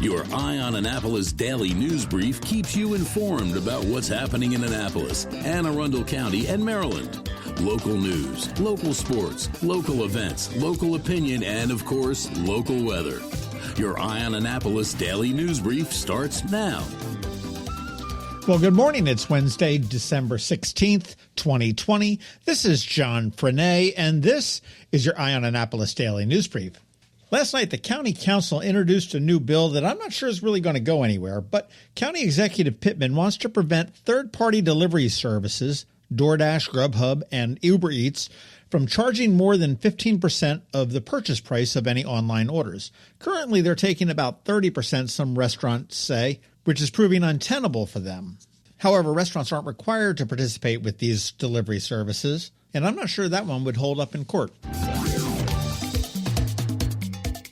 Your Eye on Annapolis daily news brief keeps you informed about what's happening in Annapolis, Anne Arundel County, and Maryland. Local news, local sports, local events, local opinion, and, of course, local weather. Your Eye on Annapolis daily news brief starts now. Well, good morning. It's Wednesday, December 16th, 2020. This is John Frenaye, and this is your Eye on Annapolis daily news brief. Last night, the County Council introduced a new bill that I'm not sure is really going to go anywhere, but County Executive Pittman wants to prevent third-party delivery services, DoorDash, Grubhub, and Uber Eats, from charging more than 15% of the purchase price of any online orders. Currently, they're taking about 30%, some restaurants say, which is proving untenable for them. However, restaurants aren't required to participate with these delivery services, and I'm not sure that one would hold up in court.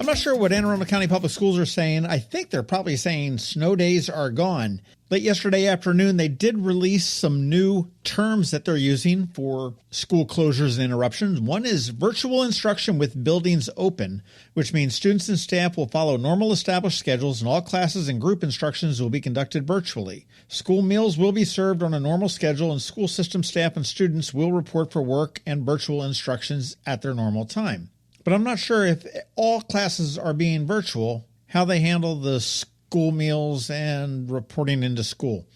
I'm not sure what Anne Arundel County Public Schools are saying. I think they're probably saying snow days are gone. Late yesterday afternoon, they did release some new terms that they're using for school closures and interruptions. One is virtual instruction with buildings open, which means students and staff will follow normal established schedules and all classes and group instructions will be conducted virtually. School meals will be served on a normal schedule and school system staff and students will report for work and virtual instructions at their normal time. But I'm not sure if all classes are being virtual, how they handle the school meals and reporting into school.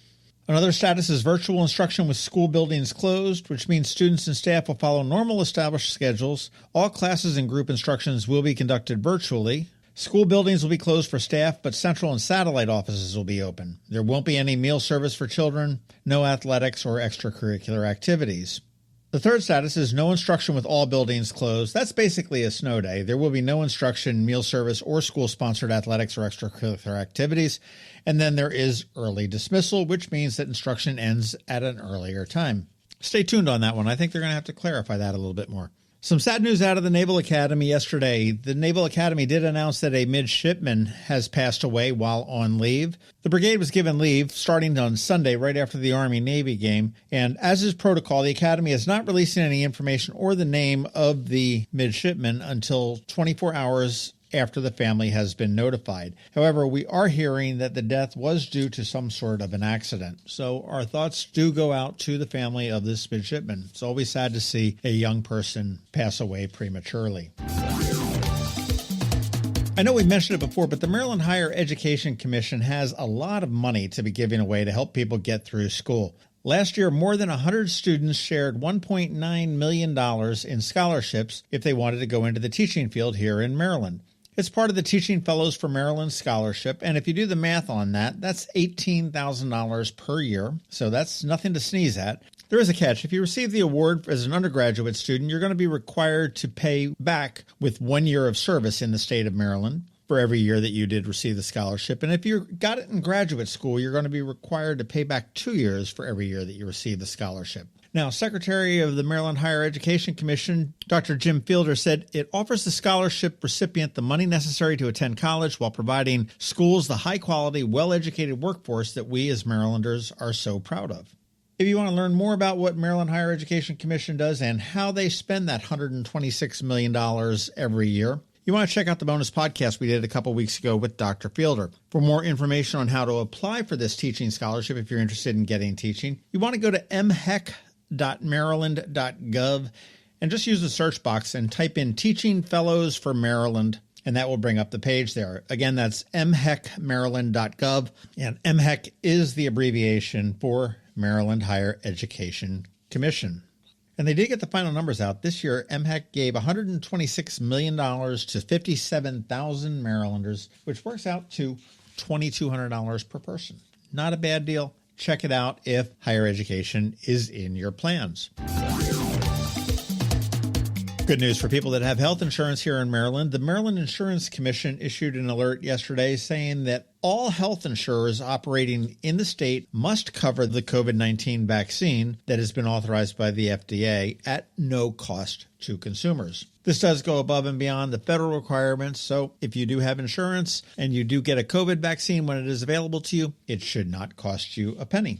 Another status is virtual instruction with school buildings closed, which means students and staff will follow normal established schedules. All classes and group instructions will be conducted virtually. School buildings will be closed for staff, but central and satellite offices will be open. There won't be any meal service for children, no athletics or extracurricular activities. The third status is no instruction with all buildings closed. That's basically a snow day. There will be no instruction, meal service, or school-sponsored athletics or extracurricular activities. And then there is early dismissal, which means that instruction ends at an earlier time. Stay tuned on that one. I think they're going to have to clarify that a little bit more. Some sad news out of the Naval Academy yesterday. The Naval Academy did announce that a midshipman has passed away while on leave. The brigade was given leave starting on Sunday right after the Army-Navy game, and as is protocol, the Academy is not releasing any information or the name of the midshipman until 24 hours after the family has been notified. However, we are hearing that the death was due to some sort of an accident. So our thoughts do go out to the family of this midshipman. It's always sad to see a young person pass away prematurely. I know we've mentioned it before, but the Maryland Higher Education Commission has a lot of money to be giving away to help people get through school. Last year, more than 100 students shared $1.9 million in scholarships if they wanted to go into the teaching field here in Maryland. It's part of the Teaching Fellows for Maryland Scholarship, and if you do the math on that, that's $18,000 per year, so that's nothing to sneeze at. There is a catch. If you receive the award as an undergraduate student, you're going to be required to pay back with 1 year of service in the state of Maryland for every year that you did receive the scholarship. And if you got it in graduate school, you're going to be required to pay back 2 years for every year that you receive the scholarship. Now, Secretary of the Maryland Higher Education Commission, Dr. Jim Fielder, said it offers the scholarship recipient the money necessary to attend college while providing schools the high-quality, well-educated workforce that we as Marylanders are so proud of. If you want to learn more about what Maryland Higher Education Commission does and how they spend that $126 million every year, you want to check out the bonus podcast we did a couple weeks ago with Dr. Fielder. For more information on how to apply for this teaching scholarship, if you're interested in getting teaching, you want to go to mhec.maryland.gov and just use the search box and type in Teaching Fellows for Maryland, and that will bring up the page there. Again, that's mhecmaryland.gov, and MHEC is the abbreviation for Maryland Higher Education Commission. And they did get the final numbers out. This year, MHEC gave $126 million to 57,000 Marylanders, which works out to $2,200 per person. Not a bad deal. Check it out if higher education is in your plans. Good news for people that have health insurance here in Maryland. The Maryland Insurance Commission issued an alert yesterday saying that all health insurers operating in the state must cover the COVID-19 vaccine that has been authorized by the FDA at no cost to consumers. This does go above and beyond the federal requirements, so if you do have insurance and you do get a COVID vaccine when it is available to you, it should not cost you a penny.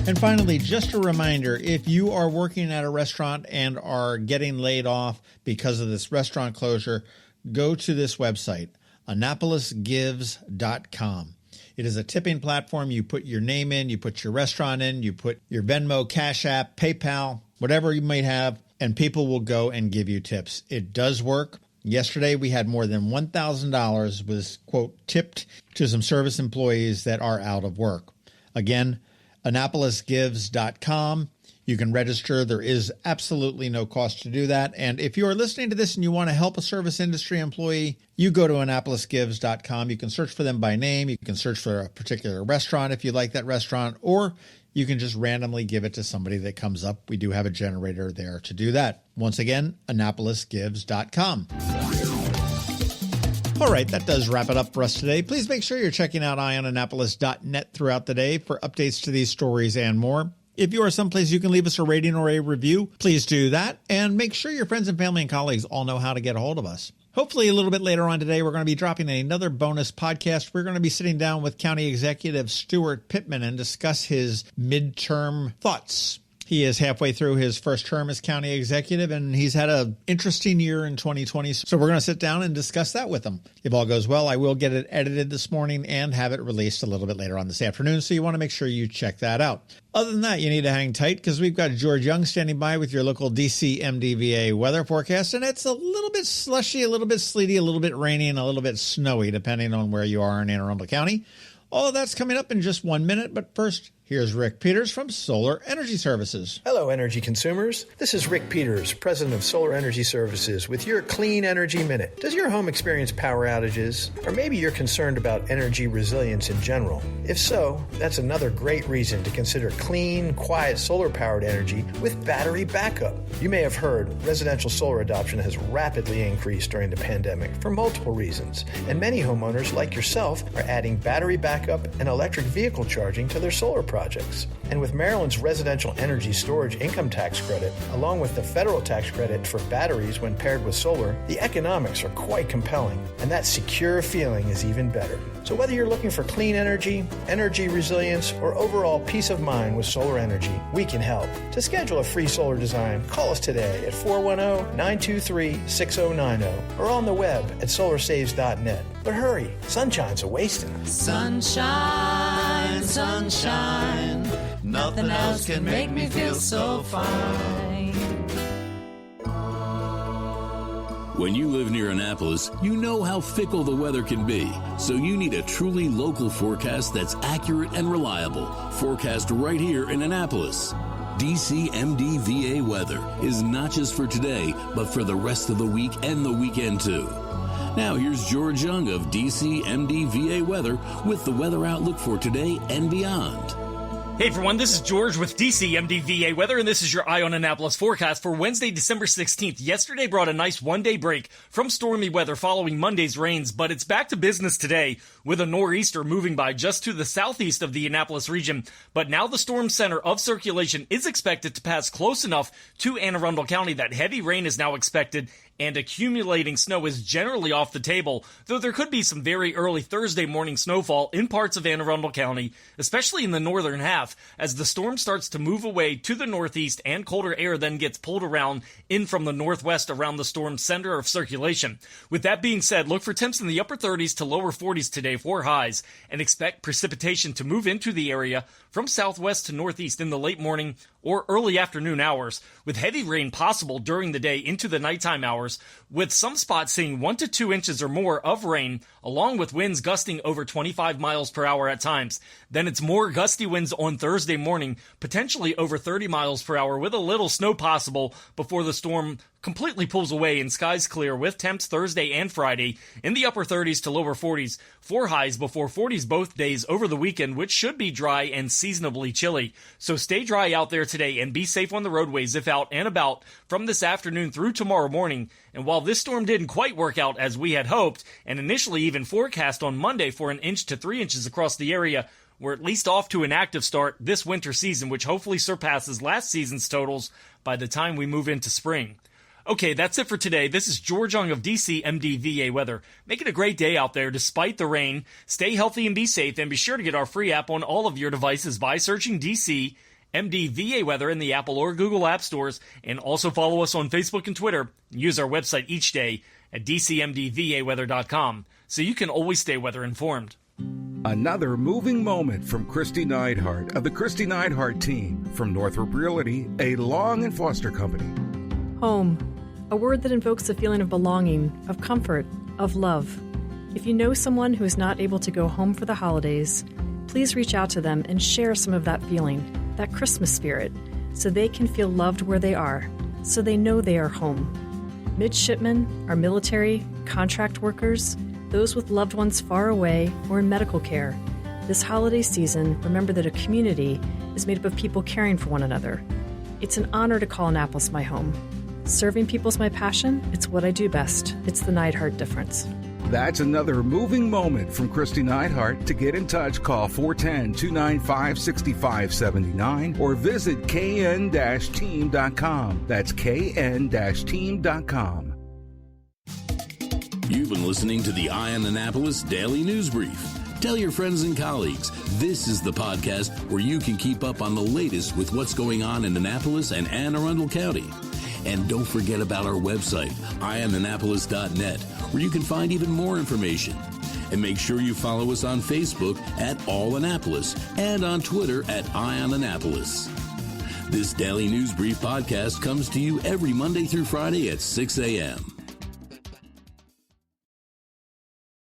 And finally, just a reminder, if you are working at a restaurant and are getting laid off because of this restaurant closure, go to this website, AnnapolisGives.com. It is a tipping platform. You put your name in, you put your restaurant in, you put your Venmo, Cash App, PayPal, whatever you might have, and people will go and give you tips. It does work. Yesterday, we had more than $1,000 was, quote, tipped to some service employees that are out of work. Again, AnnapolisGives.com. You can register. There is absolutely no cost to do that. And if you are listening to this and you want to help a service industry employee, you go to AnnapolisGives.com. You can search for them by name. You can search for a particular restaurant if you like that restaurant, or you can just randomly give it to somebody that comes up. We do have a generator there to do that. Once again, AnnapolisGives.com. All right, that does wrap it up for us today. Please make sure you're checking out eyeonannapolis.net throughout the day for updates to these stories and more. If you are someplace you can leave us a rating or a review, please do that. And make sure your friends and family and colleagues all know how to get a hold of us. Hopefully a little bit later on today, we're going to be dropping another bonus podcast. We're going to be sitting down with County Executive Stuart Pittman and discuss his midterm thoughts. He is halfway through his first term as county executive, and he's had an interesting year in 2020. So we're going to sit down and discuss that with him. If all goes well, I will get it edited this morning and have it released a little bit later on this afternoon. So you want to make sure you check that out. Other than that, you need to hang tight because we've got George Young standing by with your local DC MDVA weather forecast. And it's a little bit slushy, a little bit sleety, a little bit rainy, and a little bit snowy, depending on where you are in Anne Arundel County. All of that's coming up in just 1 minute. But first, here's Rick Peters from Solar Energy Services. Hello, energy consumers. This is Rick Peters, president of Solar Energy Services, with your Clean Energy Minute. Does your home experience power outages? Or maybe you're concerned about energy resilience in general? If so, that's another great reason to consider clean, quiet solar-powered energy with battery backup. You may have heard residential solar adoption has rapidly increased during the pandemic for multiple reasons, and many homeowners, like yourself, are adding battery backup and electric vehicle charging to their solar projects. And with Maryland's residential energy storage income tax credit, along with the federal tax credit for batteries when paired with solar, the economics are quite compelling, and that secure feeling is even better. So whether you're looking for clean energy, energy resilience, or overall peace of mind with solar energy, we can help. To schedule a free solar design, call us today at 410-923-6090 or on the web at solarsaves.net. But hurry, sunshine's a-wasting. Sunshine, sunshine, nothing else can make me feel so fine. When you live near Annapolis, you know how fickle the weather can be. So you need a truly local forecast that's accurate and reliable. Forecast right here in Annapolis. DCMDVA weather is not just for today, but for the rest of the week and the weekend too. Now here's George Young of DCMDVA weather with the weather outlook for today and beyond. Hey everyone, this is George with DC MDVA Weather, and this is your Eye on Annapolis forecast for Wednesday, December 16th. Yesterday brought a nice one-day break from stormy weather following Monday's rains, but it's back to business today with a nor'easter moving by just to the southeast of the Annapolis region. But now the storm center of circulation is expected to pass close enough to Anne Arundel County that heavy rain is now expected, and accumulating snow is generally off the table, though there could be some very early Thursday morning snowfall in parts of Anne Arundel County, especially in the northern half, as the storm starts to move away to the northeast and colder air then gets pulled around in from the northwest around the storm's center of circulation. With that being said, look for temps in the upper 30s to lower 40s today for highs, and expect precipitation to move into the area from southwest to northeast in the late morning or early afternoon hours, with heavy rain possible during the day into the nighttime hours, with some spots seeing 1 to 2 inches or more of rain, along with winds gusting over 25 miles per hour at times. Then it's more gusty winds on Thursday morning, potentially over 30 miles per hour, with a little snow possible before the storm completely pulls away and skies clear, with temps Thursday and Friday in the upper 30s to lower 40s for highs before 40s both days over the weekend, which should be dry and seasonably chilly. So stay dry out there today and be safe on the roadways if out and about from this afternoon through tomorrow morning. And while this storm didn't quite work out as we had hoped, and initially even forecast on Monday for 1 inch to 3 inches across the area, we're at least off to an active start this winter season, which hopefully surpasses last season's totals by the time we move into spring. Okay, that's it for today. This is George Young of DC MDVA Weather. Make it a great day out there despite the rain. Stay healthy and be safe, and be sure to get our free app on all of your devices by searching DC MDVA Weather in the Apple or Google App Stores, and also follow us on Facebook and Twitter. Use our website each day at DCMDVAweather.com. so you can always stay weather informed. Another moving moment from Kristi Neidhardt of the Kristi Neidhardt Team from Northrop Realty, a Long and Foster company. Home, a word that invokes a feeling of belonging, of comfort, of love. If you know someone who is not able to go home for the holidays, please reach out to them and share some of that feeling, that Christmas spirit, so they can feel loved where they are, so they know they are home. Midshipmen, our military, contract workers, those with loved ones far away or in medical care. This holiday season, remember that a community is made up of people caring for one another. It's an honor to call Annapolis my home. Serving people's my passion. It's what I do best. It's the Neidhardt difference. That's another moving moment from Kristi Neidhardt. To get in touch, call 410-295-6579 or visit kn-team.com. That's kn-team.com. You've been listening to the Eye on Annapolis Daily News Brief. Tell your friends and colleagues, this is the podcast where you can keep up on the latest with what's going on in Annapolis and Anne Arundel County. And don't forget about our website, eyeonannapolis.net, where you can find even more information. And make sure you follow us on Facebook at All Annapolis and on Twitter at Eye on Annapolis. This Daily News Brief podcast comes to you every Monday through Friday at 6 a.m.